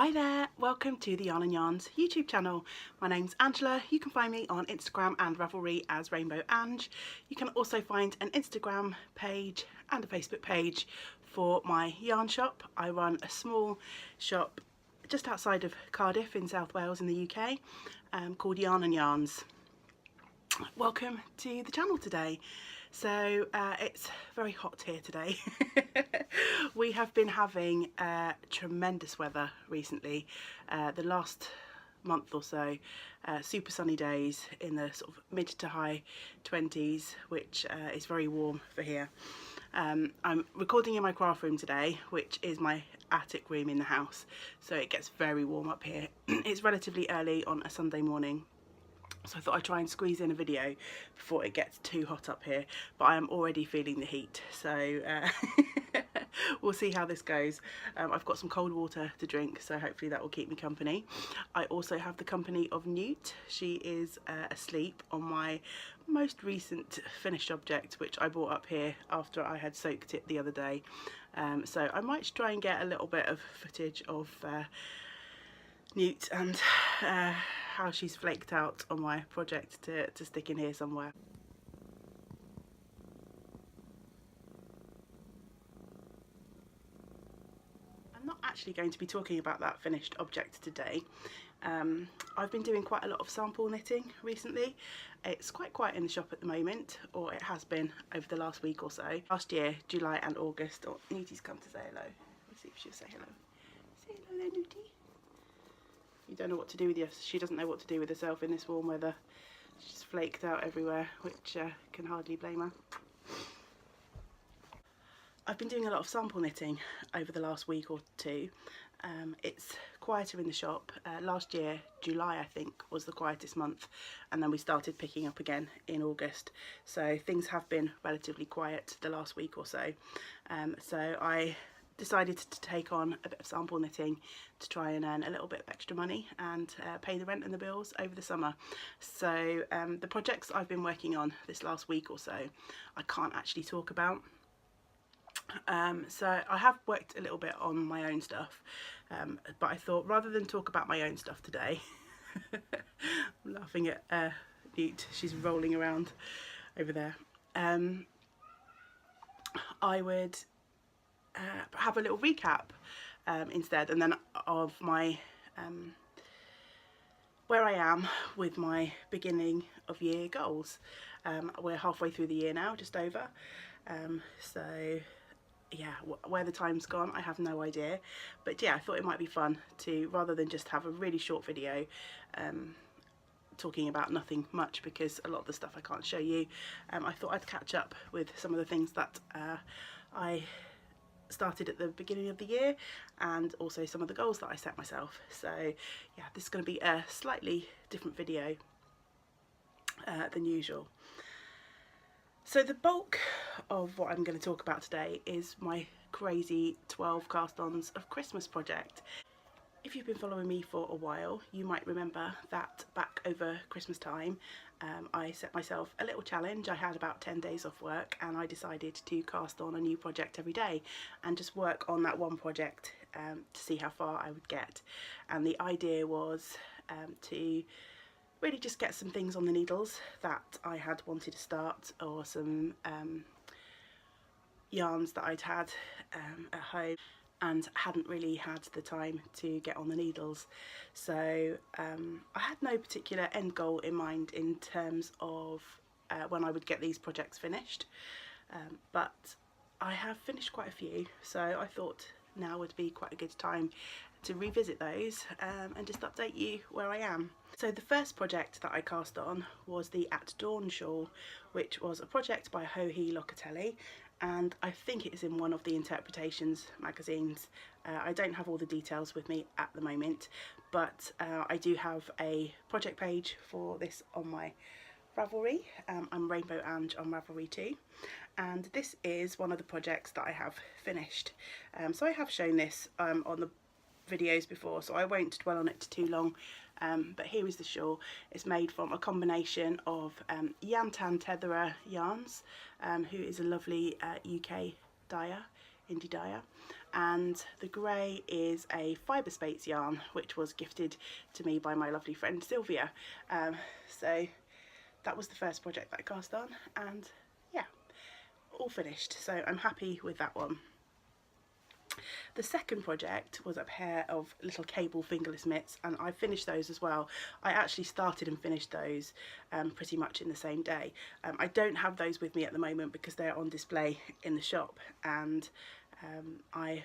Hi there, welcome to the Yarn and Yarns YouTube channel. My name's Angela. You can find me on Instagram and Ravelry as Rainbow Ange. You can also find an Instagram page and a Facebook page for my yarn shop. I run a small shop just outside of Cardiff in South Wales in the UK called Yarn and Yarns. Welcome to the channel today. So it's very hot here today. We have been having tremendous weather recently. The last month or so, super sunny days in the sort of mid to high 20s, which is very warm for here. I'm recording in my craft room today, which is my attic room in the house, so it gets very warm up here. It's relatively early on a Sunday morning, so I thought I'd try and squeeze in a video before it gets too hot up here, but I am already feeling the heat, so we'll see how this goes. I've got some cold water to drink, so hopefully that will keep me company. I also have the company of Newt. She is asleep on my most recent finished object, which I brought up here after I had soaked it the other day. So I might try and get a little bit of footage of Newt and how she's flaked out on my project to stick in here somewhere. I'm not actually going to be talking about that finished object today. I've been doing quite a lot of sample knitting recently. It's quite quiet in the shop at the moment, or it has been over the last week or so. Last year, July and August, Newtie's come to say hello. Let's see if she'll say hello. Say hello there, Newtie. You don't know what to do with you. She doesn't know what to do with herself in this warm weather. She's flaked out everywhere, which can hardly blame her. I've been doing a lot of sample knitting over the last week or two. It's quieter in the shop. Last year, July I think, was the quietest month, and then we started picking up again in August. So things have been relatively quiet the last week or so. So I decided to take on a bit of sample knitting to try and earn a little bit of extra money and pay the rent and the bills over the summer. So the projects I've been working on this last week or so I can't actually talk about. So I have worked a little bit on my own stuff, but I thought rather than talk about my own stuff today, I'm laughing at Newt, she's rolling around over there, I would have a little recap instead, and then of my where I am with my beginning of year goals. We're halfway through the year now, just over, so yeah, where the time's gone I have no idea, but yeah, I thought it might be fun to, rather than just have a really short video talking about nothing much, because a lot of the stuff I can't show you, I thought I'd catch up with some of the things that I started at the beginning of the year, and also some of the goals that I set myself. So yeah, this is going to be a slightly different video than usual. So the bulk of what I'm going to talk about today is my crazy 12 cast-ons of Christmas project. If you've been following me for a while, you might remember that back over Christmas time I set myself a little challenge. I had about 10 days off work and I decided to cast on a new project every day and just work on that one project to see how far I would get. And the idea was to really just get some things on the needles that I had wanted to start, or some yarns that I'd had at home and hadn't really had the time to get on the needles. So I had no particular end goal in mind in terms of when I would get these projects finished, but I have finished quite a few, so I thought now would be quite a good time to revisit those and just update you where I am. So the first project that I cast on was the At Dawn shawl, which was a project by Joji Locatelli, and I think it is in one of the Interpretations magazines. I don't have all the details with me at the moment, but I do have a project page for this on my Ravelry. I'm Rainbow Ange on Ravelry too, and this is one of the projects that I have finished. So I have shown this on the videos before, so I won't dwell on it too long, but here is the shawl. It's made from a combination of Yantan Tetherer yarns, who is a lovely UK dyer Indie Dyer, and the grey is a Fiberspace yarn which was gifted to me by my lovely friend Sylvia. So that was the first project that I cast on, and yeah, all finished, so I'm happy with that one. The second project was a pair of little cable fingerless mitts, and I finished those as well. I actually started and finished those pretty much in the same day. I don't have those with me at the moment because they're on display in the shop, and I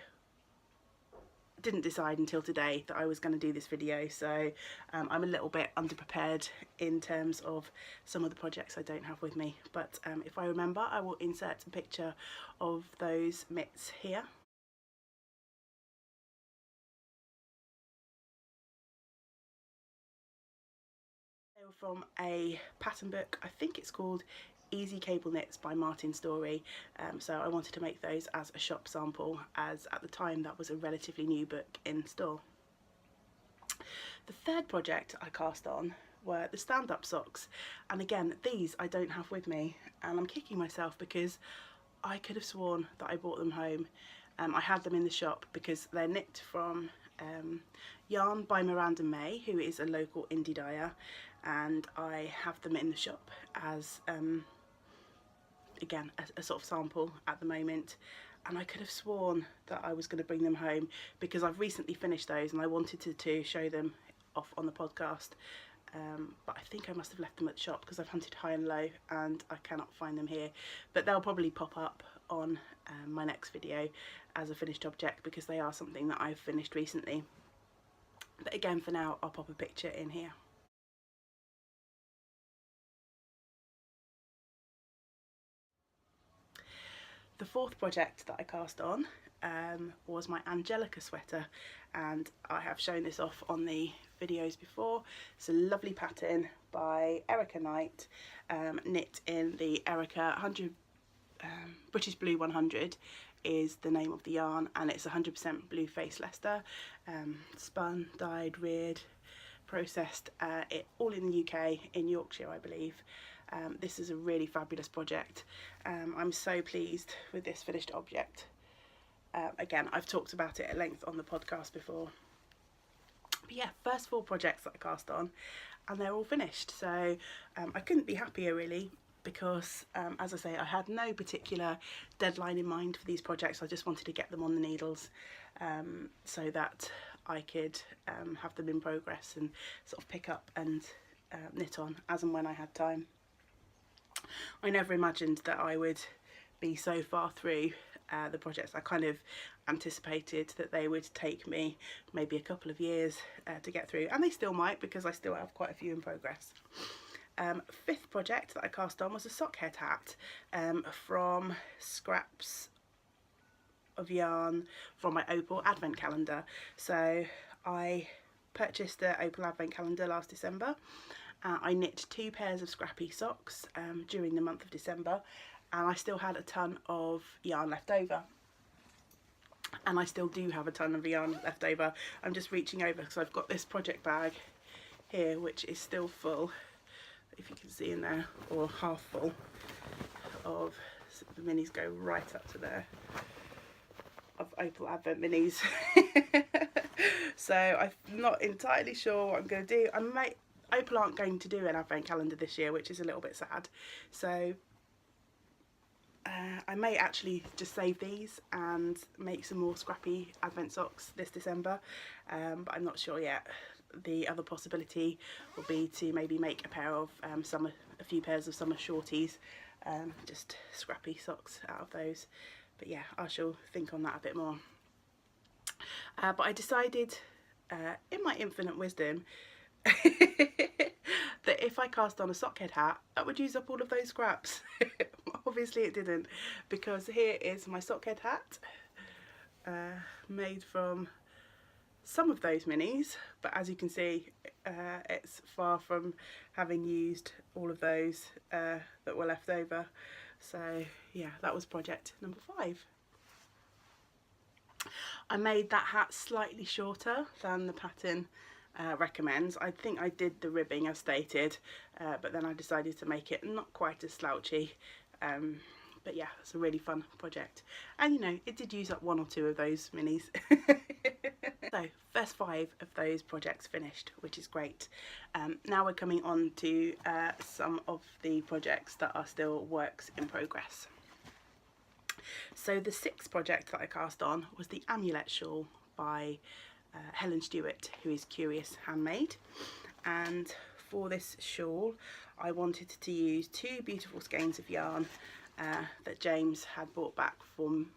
didn't decide until today that I was going to do this video, so I'm a little bit underprepared in terms of some of the projects I don't have with me, but if I remember I will insert a picture of those mitts here. They were from a pattern book, I think it's called Easy Cable Knits by Martin Storey, so I wanted to make those as a shop sample, as at the time that was a relatively new book in store. The third project I cast on were the stand-up socks, and again these I don't have with me, and I'm kicking myself because I could have sworn that I brought them home. I had them in the shop because they're knit from yarn by Miranda May, who is a local indie dyer, and I have them in the shop as again a sort of sample at the moment, and I could have sworn that I was going to bring them home because I've recently finished those and I wanted to show them off on the podcast, but I think I must have left them at the shop because I've hunted high and low and I cannot find them here, but they'll probably pop up on my next video as a finished object because they are something that I've finished recently. But again, for now I'll pop a picture in here. The fourth project that I cast on was my Angelica sweater, and I have shown this off on the videos before. It's a lovely pattern by Erica Knight, knit in the Erica 100 British Blue 100 is the name of the yarn, and it's 100% blue face Leicester, spun, dyed, reared, processed, it all in the UK, in Yorkshire I believe. This is a really fabulous project. I'm so pleased with this finished object. Again, I've talked about it at length on the podcast before. But yeah, first 4 projects that I cast on, and they're all finished, so I couldn't be happier really, because as I say, I had no particular deadline in mind for these projects. I just wanted to get them on the needles so that I could have them in progress and sort of pick up and knit on as and when I had time. I never imagined that I would be so far through the projects. I kind of anticipated that they would take me maybe a couple of years to get through, and they still might because I still have quite a few in progress. Fifth project that I cast on was a sock head hat from scraps of yarn from my Opal advent calendar. So I purchased the Opal advent calendar last December. I knit 2 pairs of scrappy socks during the month of December, and I still had a ton of yarn left over. And I still do have a ton of yarn left over. I'm just reaching over because I've got this project bag here which is still full, if you can see in there, or half full of, the minis go right up to there, of Opal Advent minis. So I'm not entirely sure what I'm going to do. Opal aren't going to do an advent calendar this year, which is a little bit sad, so I may actually just save these and make some more scrappy advent socks this December, but I'm not sure yet. The other possibility will be to maybe make a pair of a few pairs of summer shorties, just scrappy socks out of those. But yeah, I shall think on that a bit more. But I decided, in my infinite wisdom, that if I cast on a sockhead hat, that would use up all of those scraps. Obviously it didn't, because here is my sockhead hat, made from some of those minis, but as you can see, it's far from having used all of those that were left over. So yeah, that was project number 5. I made that hat slightly shorter than the pattern recommends. I think I did the ribbing as stated, but then I decided to make it not quite as slouchy, But yeah, it's a really fun project, and you know, it did use up 1 or 2 of those minis. So first 5 of those projects finished, which is great. Now we're coming on to some of the projects that are still works in progress. So the 6th project that I cast on was the Amulet Shawl by Helen Stewart, who is Curious Handmade. And for this shawl I wanted to use 2 beautiful skeins of yarn that James had brought back from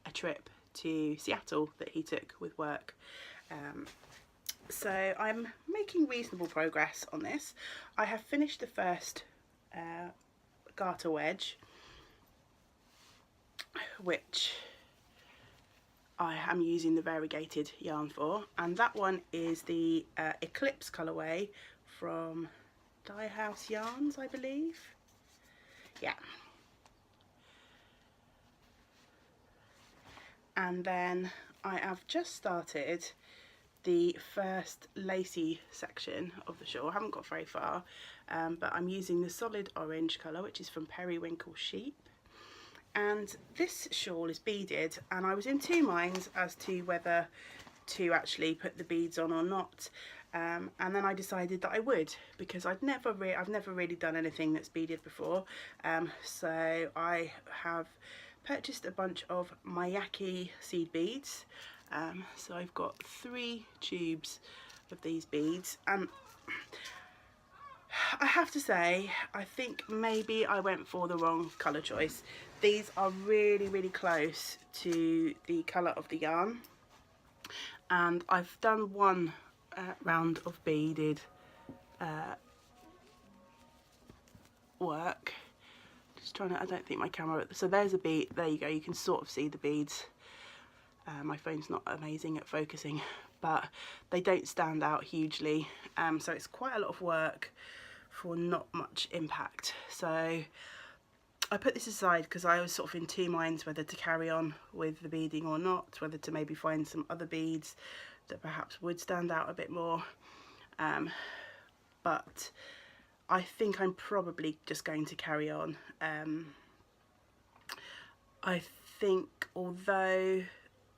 a trip to Seattle that he took with work. So I'm making reasonable progress on this. I have finished the first garter wedge, which I am using the variegated yarn for, and that one is the Eclipse colourway from Dye House Yarns, I believe. Yeah. And then I have just started the first lacy section of the shawl. I haven't got very far, but I'm using the solid orange colour, which is from Periwinkle Sheep. And this shawl is beaded, and I was in 2 minds as to whether to actually put the beads on or not. And then I decided that I would, because I've never really done anything that's beaded before. So I have purchased a bunch of Miyake seed beads. So I've got 3 tubes of these beads, and I have to say, I think maybe I went for the wrong colour choice. These are really, really close to the colour of the yarn, and I've done 1 round of beaded work. Just trying to, I don't think my camera, so there's a bead, there you go, you can sort of see the beads. My phone's not amazing at focusing, but they don't stand out hugely, so it's quite a lot of work for not much impact. So I put this aside because I was sort of in 2 minds whether to carry on with the beading or not, whether to maybe find some other beads that perhaps would stand out a bit more, but I think I'm probably just going to carry on. I think although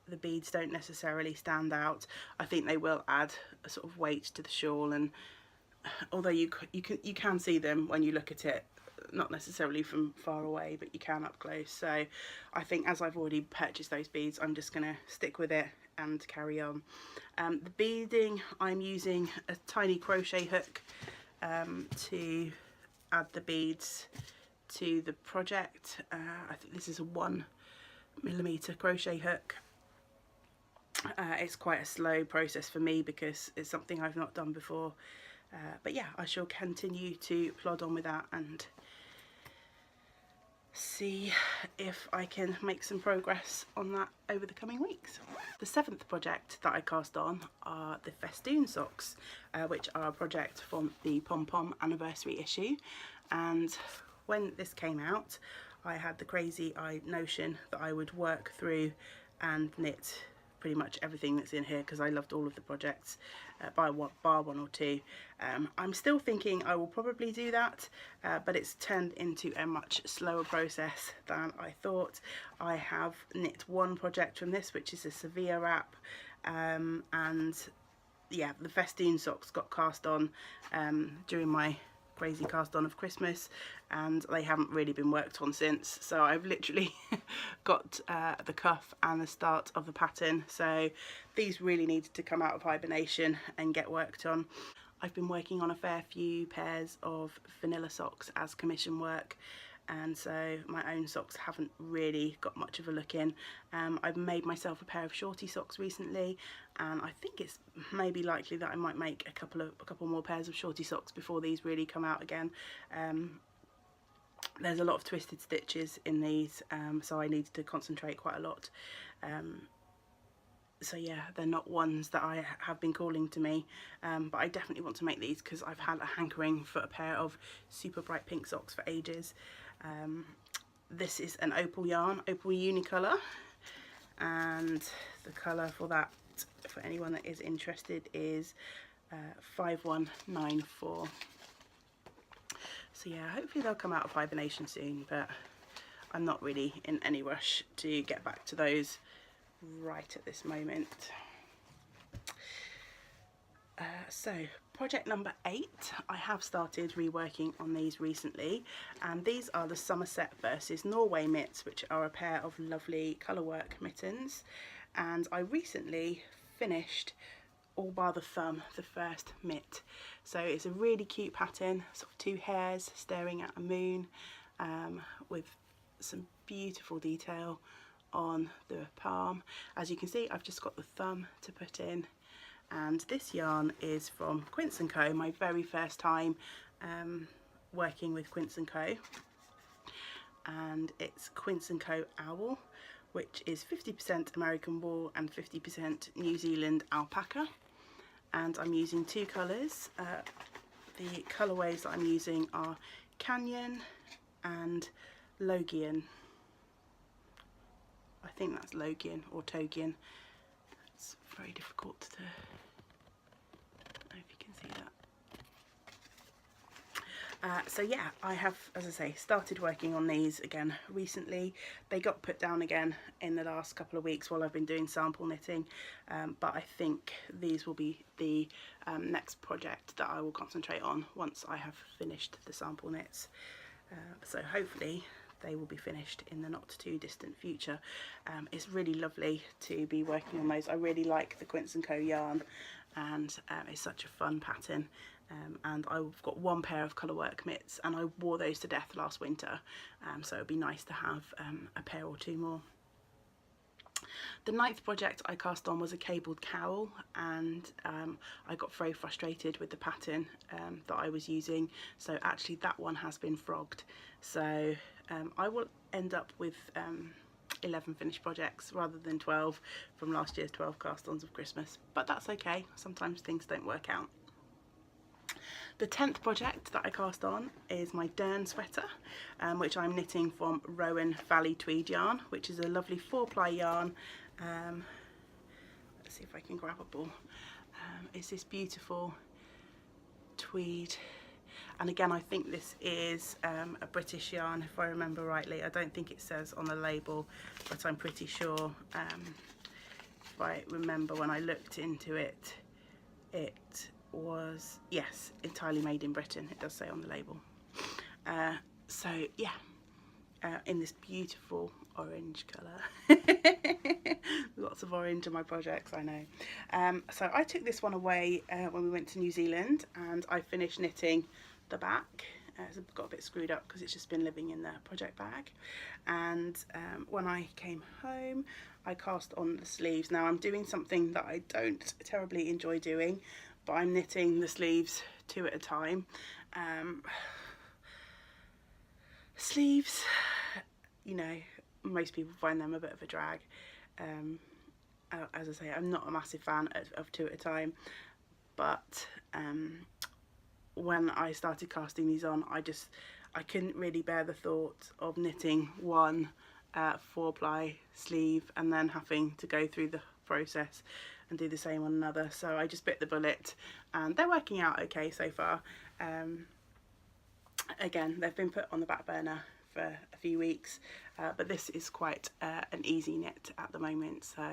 the beads don't necessarily stand out, I think they will add a sort of weight to the shawl, and although you can see them when you look at it, not necessarily from far away, but you can up close. So I think as I've already purchased those beads, I'm just going to stick with it and carry on. The beading, I'm using a tiny crochet hook to add the beads to the project. I think this is a 1mm crochet hook. It's quite a slow process for me because it's something I've not done before, but yeah, I shall continue to plod on with that and see if I can make some progress on that over the coming weeks. The 7th project that I cast on are the festoon socks, which are a project from the Pom Pom anniversary issue. And when this came out, I had the crazy-eyed notion that I would work through and knit pretty much everything that's in here, because I loved all of the projects, bar 1 or 2. I'm still thinking I will probably do that, but it's turned into a much slower process than I thought. I have knit 1 project from this, which is a Sevilla wrap, and yeah, the festoon socks got cast on during my crazy cast on of Christmas, and they haven't really been worked on since. So I've literally got the cuff and the start of the pattern, so these really needed to come out of hibernation and get worked on. I've been working on a fair few pairs of vanilla socks as commission work, and so my own socks haven't really got much of a look in. I've made myself a pair of shorty socks recently, and I think it's maybe likely that I might make a couple more pairs of shorty socks before these really come out again. There's a lot of twisted stitches in these, so I needed to concentrate quite a lot. So yeah, they're not ones that I have been calling to me, but I definitely want to make these because I've had a hankering for a pair of super bright pink socks for ages. This is an opal yarn, opal unicolor, and the colour for that, for anyone that is interested, is 5194. So yeah, hopefully they'll come out of hibernation soon, but I'm not really in any rush to get back to those right at this moment. So project number 8, I have started reworking on these recently, and these are the Somerset versus Norway mitts, which are a pair of lovely colourwork mittens, and I recently finished all bar the thumb, the first mitt. So it's a really cute pattern, sort of 2 hares staring at a moon, with some beautiful detail on the palm. As you can see, I've just got the thumb to put in, and this yarn is from Quince & Co, my very first time working with Quince & Co, and it's Quince & Co Owl, which is 50% American wool and 50% New Zealand alpaca, and I'm using 2 colours. The colourways that I'm using are Canyon and Logian. I think that's Logian or Togian. It's very difficult to, I don't know if you can see that. So yeah, I have, as I say, started working on these again recently. They got put down again in the last couple of weeks while I've been doing sample knitting, but I think these will be the next project that I will concentrate on once I have finished the sample knits. So hopefully they will be finished in the not too distant future. It's really lovely to be working on those. I really like the Quince & Co yarn, and it's such a fun pattern. And I've got 1 pair of colourwork mitts, and I wore those to death last winter, so it'd be nice to have a pair or 2 more. The 9th project I cast on was a cabled cowl, and I got very frustrated with the pattern that I was using, so actually that one has been frogged. So I will end up with 11 finished projects rather than 12 from last year's 12 cast-ons of Christmas, but that's okay, sometimes things don't work out. The 10th project that I cast on is my Dern sweater, which I'm knitting from Rowan Valley Tweed yarn, which is a lovely 4-ply yarn. Let's see if I can grab a ball. It's this beautiful tweed, and again I think this is a British yarn if I remember rightly. I don't think it says on the label, but I'm pretty sure, if I remember when I looked into it, it was, yes, entirely made in Britain. It does say on the label. So yeah, in this beautiful orange colour. Lots of orange in my projects, I know. So I took this one away when we went to New Zealand, and I finished knitting the back. It's got a bit screwed up because it's just been living in the project bag, and when I came home I cast on the sleeves. Now I'm doing something that I don't terribly enjoy doing, but I'm knitting the sleeves 2 at a time. Sleeves, you know, most people find them a bit of a drag. As I say, I'm not a massive fan of 2 at a time, but when I started casting these on, I couldn't really bear the thought of knitting 1 4-ply sleeve and then having to go through the process and do the same on another. So I just bit the bullet, and they're working out okay so far. Again, they've been put on the back burner for a few weeks, but this is quite an easy knit at the moment. So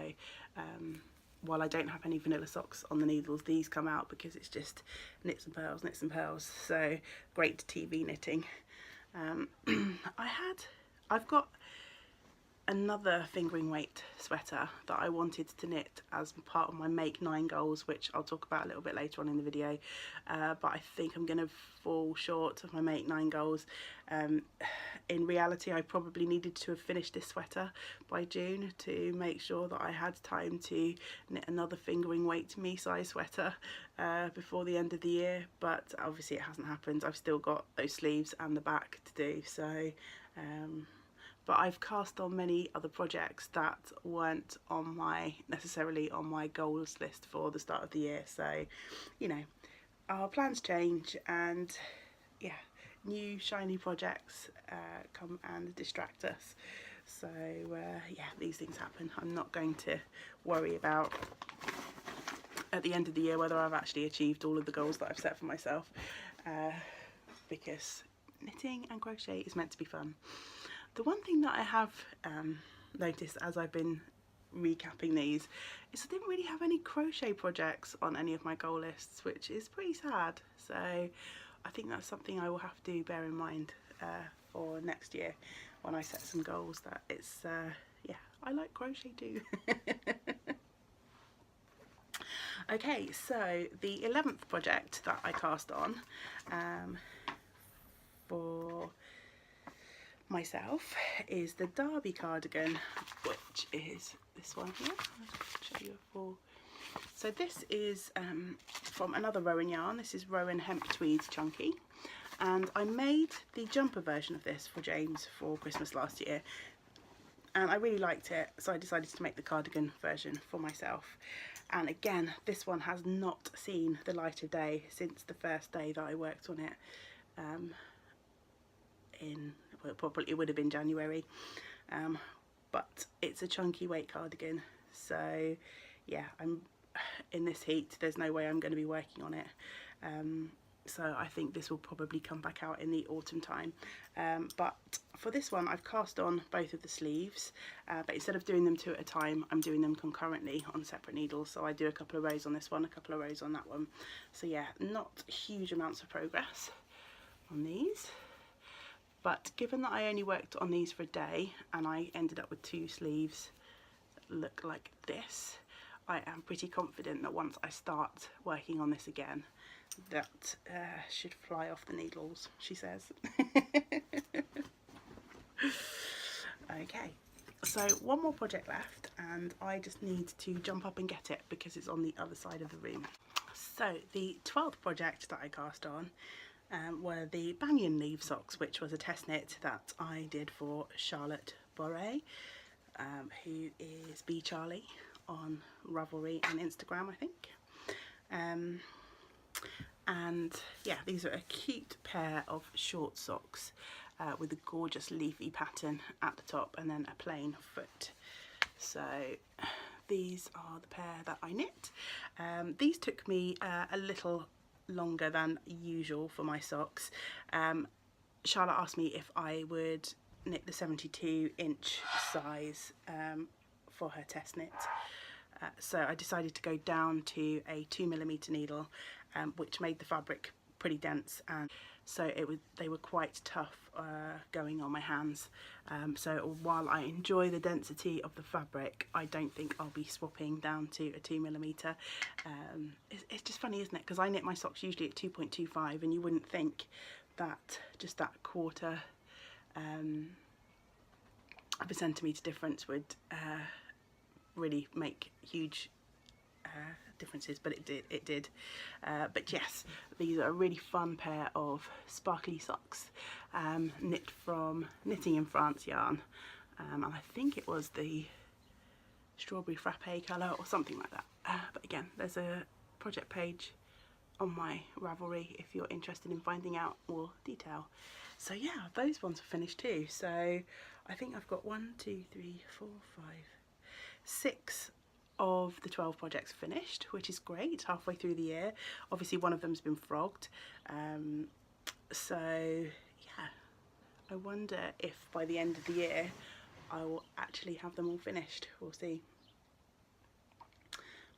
while I don't have any vanilla socks on the needles, these come out because it's just knits and pearls, knits and pearls. So great TV knitting. I've got another fingering weight sweater that I wanted to knit as part of my Make 9 goals, which I'll talk about a little bit later on in the video, but I think I'm going to fall short of my Make 9 goals. In reality, I probably needed to have finished this sweater by June to make sure that I had time to knit another fingering weight me-size sweater before the end of the year, but obviously it hasn't happened. I've still got those sleeves and the back to do, so but I've cast on many other projects that weren't on necessarily on my goals list for the start of the year. So, you know, our plans change, and yeah, new shiny projects come and distract us. So yeah, these things happen. I'm not going to worry about at the end of the year whether I've actually achieved all of the goals that I've set for myself, because knitting and crochet is meant to be fun. The one thing that I have noticed as I've been recapping these is I didn't really have any crochet projects on any of my goal lists, which is pretty sad. So I think that's something I will have to bear in mind for next year when I set some goals, that it's yeah, I like crochet too. Okay, so the 11th project that I cast on for myself is the Derby cardigan, which is this one here. I'll show you a full. So this is from another Rowan yarn. This is Rowan Hemp Tweed Chunky, and I made the jumper version of this for James for Christmas last year, and I really liked it, so I decided to make the cardigan version for myself. And again, this one has not seen the light of day since the first day that I worked on it well, probably it would have been January, but it's a chunky weight cardigan, so yeah, I'm in this heat, there's no way I'm going to be working on it, so I think this will probably come back out in the autumn time. But for this one I've cast on both of the sleeves, but instead of doing them two at a time, I'm doing them concurrently on separate needles. So I do a couple of rows on this one, a couple of rows on that one. So yeah, not huge amounts of progress on these, but given that I only worked on these for a day and I ended up with 2 sleeves that look like this, I am pretty confident that once I start working on this again, that should fly off the needles, she says. Okay, so one more project left, and I just need to jump up and get it because it's on the other side of the room. So the 12th project that I cast on were the Banyan Leaf socks, which was a test knit that I did for Charlotte Boré, who is Bee Charlie on Ravelry and Instagram, I think. And yeah, these are a cute pair of short socks with a gorgeous leafy pattern at the top and then a plain foot. So these are the pair that I knit. These took me a little longer than usual for my socks. Charlotte asked me if I would knit the 72-inch size for her test knit. So I decided to go down to a 2mm needle, which made the fabric pretty dense, and so they were quite tough going on my hands. So while I enjoy the density of the fabric, I don't think I'll be swapping down to a 2mm. It's just funny, isn't it? Because I knit my socks usually at 2.25, and you wouldn't think that just that quarter of a centimetre difference would really make huge differences, but it did. But yes, these are a really fun pair of sparkly socks, knit from Knitting in France yarn, and I think it was the strawberry frappe colour or something like that. But again, there's a project page on my Ravelry if you're interested in finding out more detail. So yeah, those ones are finished too. So I think I've got 1, 2, 3, 4, 5, 6 of the 12 projects finished, which is great, halfway through the year. Obviously one of them's been frogged, so yeah, I wonder if by the end of the year I will actually have them all finished. We'll see.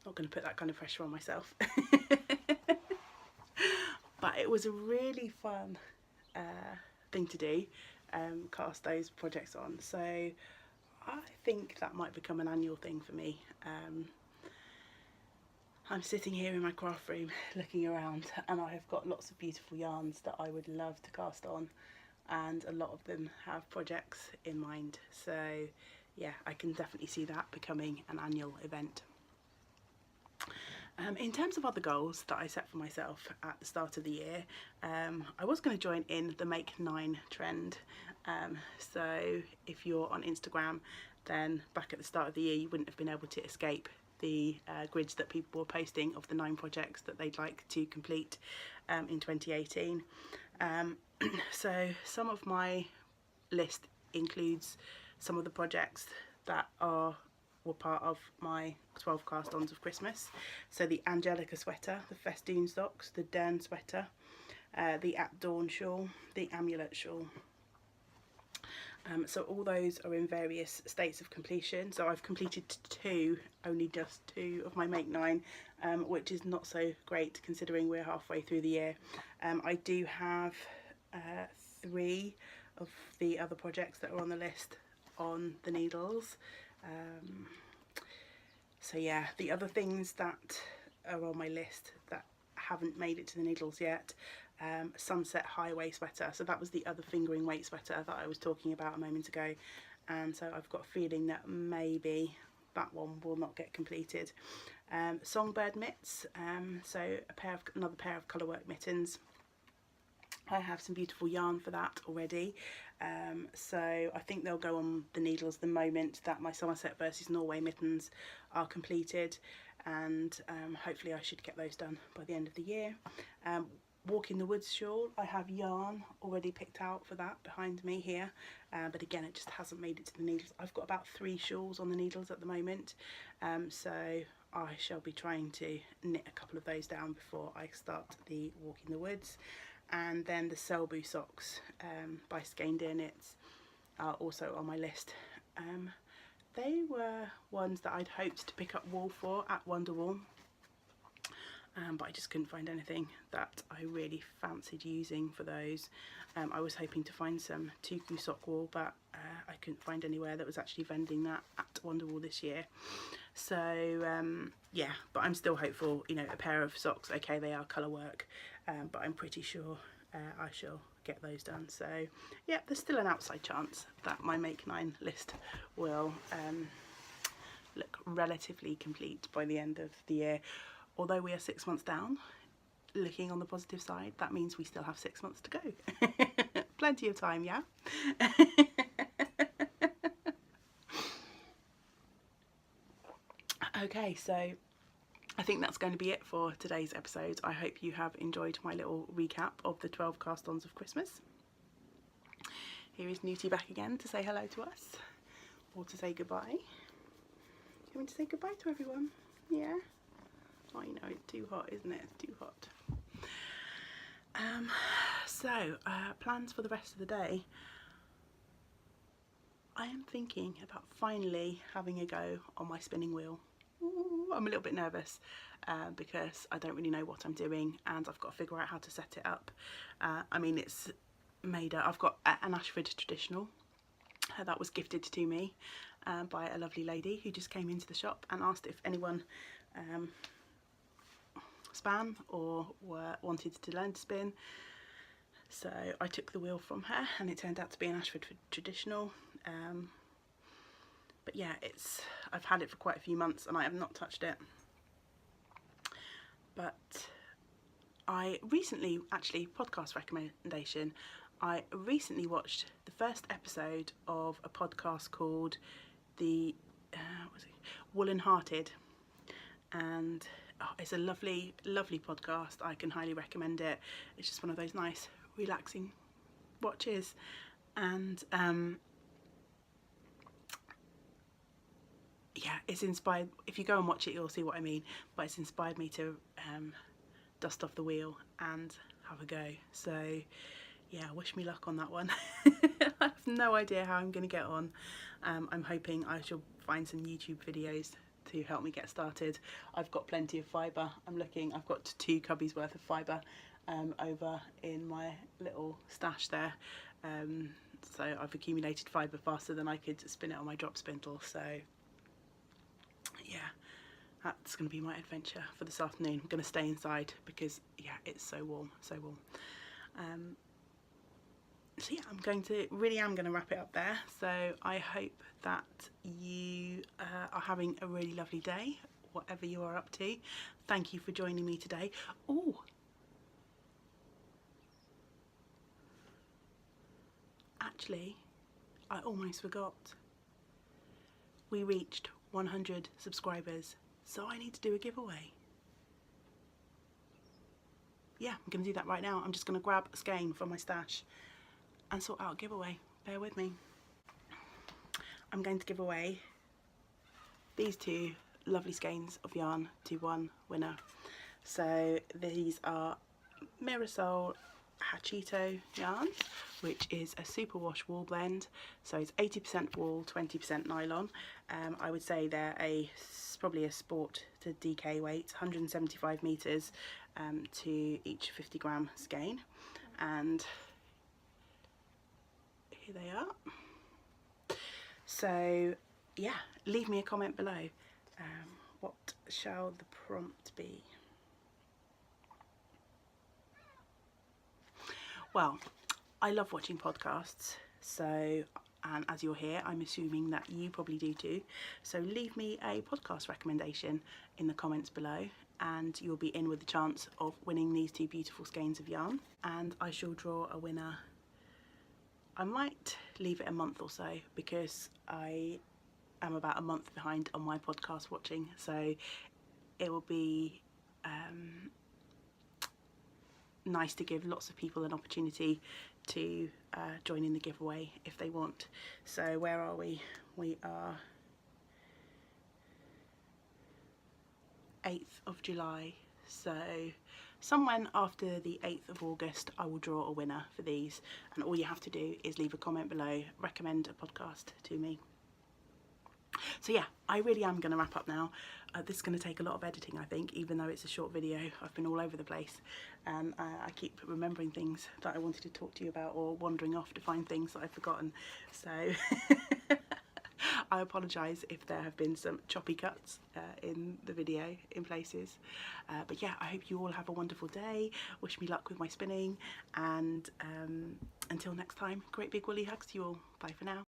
Not going to put that kind of pressure on myself. But it was a really fun thing to do, cast those projects on, so I think that might become an annual thing for me. I'm sitting here in my craft room looking around, and I have got lots of beautiful yarns that I would love to cast on, and a lot of them have projects in mind. So yeah, I can definitely see that becoming an annual event. In terms of other goals that I set for myself at the start of the year, I was going to join in the Make 9 trend. So if you're on Instagram, then back at the start of the year you wouldn't have been able to escape the grids that people were posting of the 9 projects that they'd like to complete in 2018. So some of my list includes some of the projects that were part of my 12 cast-ons of Christmas. So the Angelica sweater, the Festoon socks, the Dern sweater, the At Dawn shawl, the Amulet shawl, So all those are in various states of completion. So I've completed only just two of my Make 9, which is not so great considering we're halfway through the year. I do have 3 of the other projects that are on the list on the needles. So yeah, the other things that are on my list that haven't made it to the needles yet, Sunset Highway sweater. So that was the other fingering weight sweater that I was talking about a moment ago, and so I've got a feeling that maybe that one will not get completed. Songbird mitts, so another pair of colourwork mittens. I have some beautiful yarn for that already, so I think they'll go on the needles the moment that my Somerset versus Norway mittens are completed, and hopefully I should get those done by the end of the year. Walk in the Woods shawl, I have yarn already picked out for that behind me here, but again it just hasn't made it to the needles. I've got about 3 shawls on the needles at the moment, so I shall be trying to knit a couple of those down before I start the Walk in the Woods. And then the Selbu socks by Skein Deer Knits are also on my list. They were ones that I'd hoped to pick up wool for at Wonderwool, but I just couldn't find anything that I really fancied using for those. I was hoping to find some Tuku sock wool, but I couldn't find anywhere that was actually vending that at Wonderwool this year. So yeah, but I'm still hopeful. You know, a pair of socks, okay, they are colour work, but I'm pretty sure I shall get those done. So yeah, there's still an outside chance that my Make 9 list will look relatively complete by the end of the year. Although we are 6 months down, looking on the positive side, that means we still have 6 months to go. Plenty of time, yeah? Okay, so I think that's going to be it for today's episode. I hope you have enjoyed my little recap of the 12 cast-ons of Christmas. Here is Newtie back again to say hello to us, or to say goodbye. You want me to say goodbye to everyone? Yeah? I know, it's too hot, isn't it? It's too hot. Plans for the rest of the day. I am thinking about finally having a go on my spinning wheel. Ooh, I'm a little bit nervous because I don't really know what I'm doing, and I've got to figure out how to set it up. I mean, it's made up. I've got an Ashford traditional that was gifted to me by a lovely lady who just came into the shop and asked if anyone span or wanted to learn to spin. So I took the wheel from her, and it turned out to be an Ashford traditional. But yeah, I've had it for quite a few months and I have not touched it. But I recently, actually, podcast recommendation, I recently watched the first episode of a podcast called Woolen Hearted, and it's a lovely, lovely podcast. I can highly recommend it. It's just one of those nice, relaxing watches, and yeah, it's inspired. If you go and watch it, you'll see what I mean. But it's inspired me to dust off the wheel and have a go. So yeah, wish me luck on that one. I have no idea how I'm going to get on. I'm hoping I shall find some YouTube videos to help me get started. I've got plenty of fibre. I've got 2 cubbies worth of fibre over in my little stash there. So I've accumulated fibre faster than I could spin it on my drop spindle. So yeah, that's going to be my adventure for this afternoon. I'm going to stay inside because yeah, it's so warm, so warm. So yeah, really am going to wrap it up there. So I hope that you are having a really lovely day, whatever you are up to. Thank you for joining me today. Oh, actually, I almost forgot. We reached 100 subscribers, so I need to do a giveaway. Yeah, I'm going to do that right now. I'm just going to grab a skein from my stash and sort out a giveaway. Bear with me. I'm going to give away these 2 lovely skeins of yarn to one winner. So these are Mirasol Hachito yarns, which is a superwash wool blend. So it's 80% wool, 20% nylon. I would say they're probably a sport to DK weight, 175 meters to each 50 gram skein. And here they are. So yeah, leave me a comment below. What shall the prompt be? Well, I love watching podcasts, so, and as you're here, I'm assuming that you probably do too. So leave me a podcast recommendation in the comments below, and you'll be in with the chance of winning these 2 beautiful skeins of yarn. And I shall draw a winner. I might leave it a month or so, because I am about a month behind on my podcast watching, so it will be nice to give lots of people an opportunity to join in the giveaway if they want. So where are we? We are 8th of July, so somewhere after the 8th of August I will draw a winner for these, and all you have to do is leave a comment below, recommend a podcast to me. So yeah, I really am going to wrap up now. This is going to take a lot of editing, I think, even though it's a short video. I've been all over the place, and I keep remembering things that I wanted to talk to you about, or wandering off to find things that I've forgotten. So I apologise if there have been some choppy cuts in the video in places. But yeah, I hope you all have a wonderful day. Wish me luck with my spinning, and until next time, great big woolly hugs to you all. Bye for now.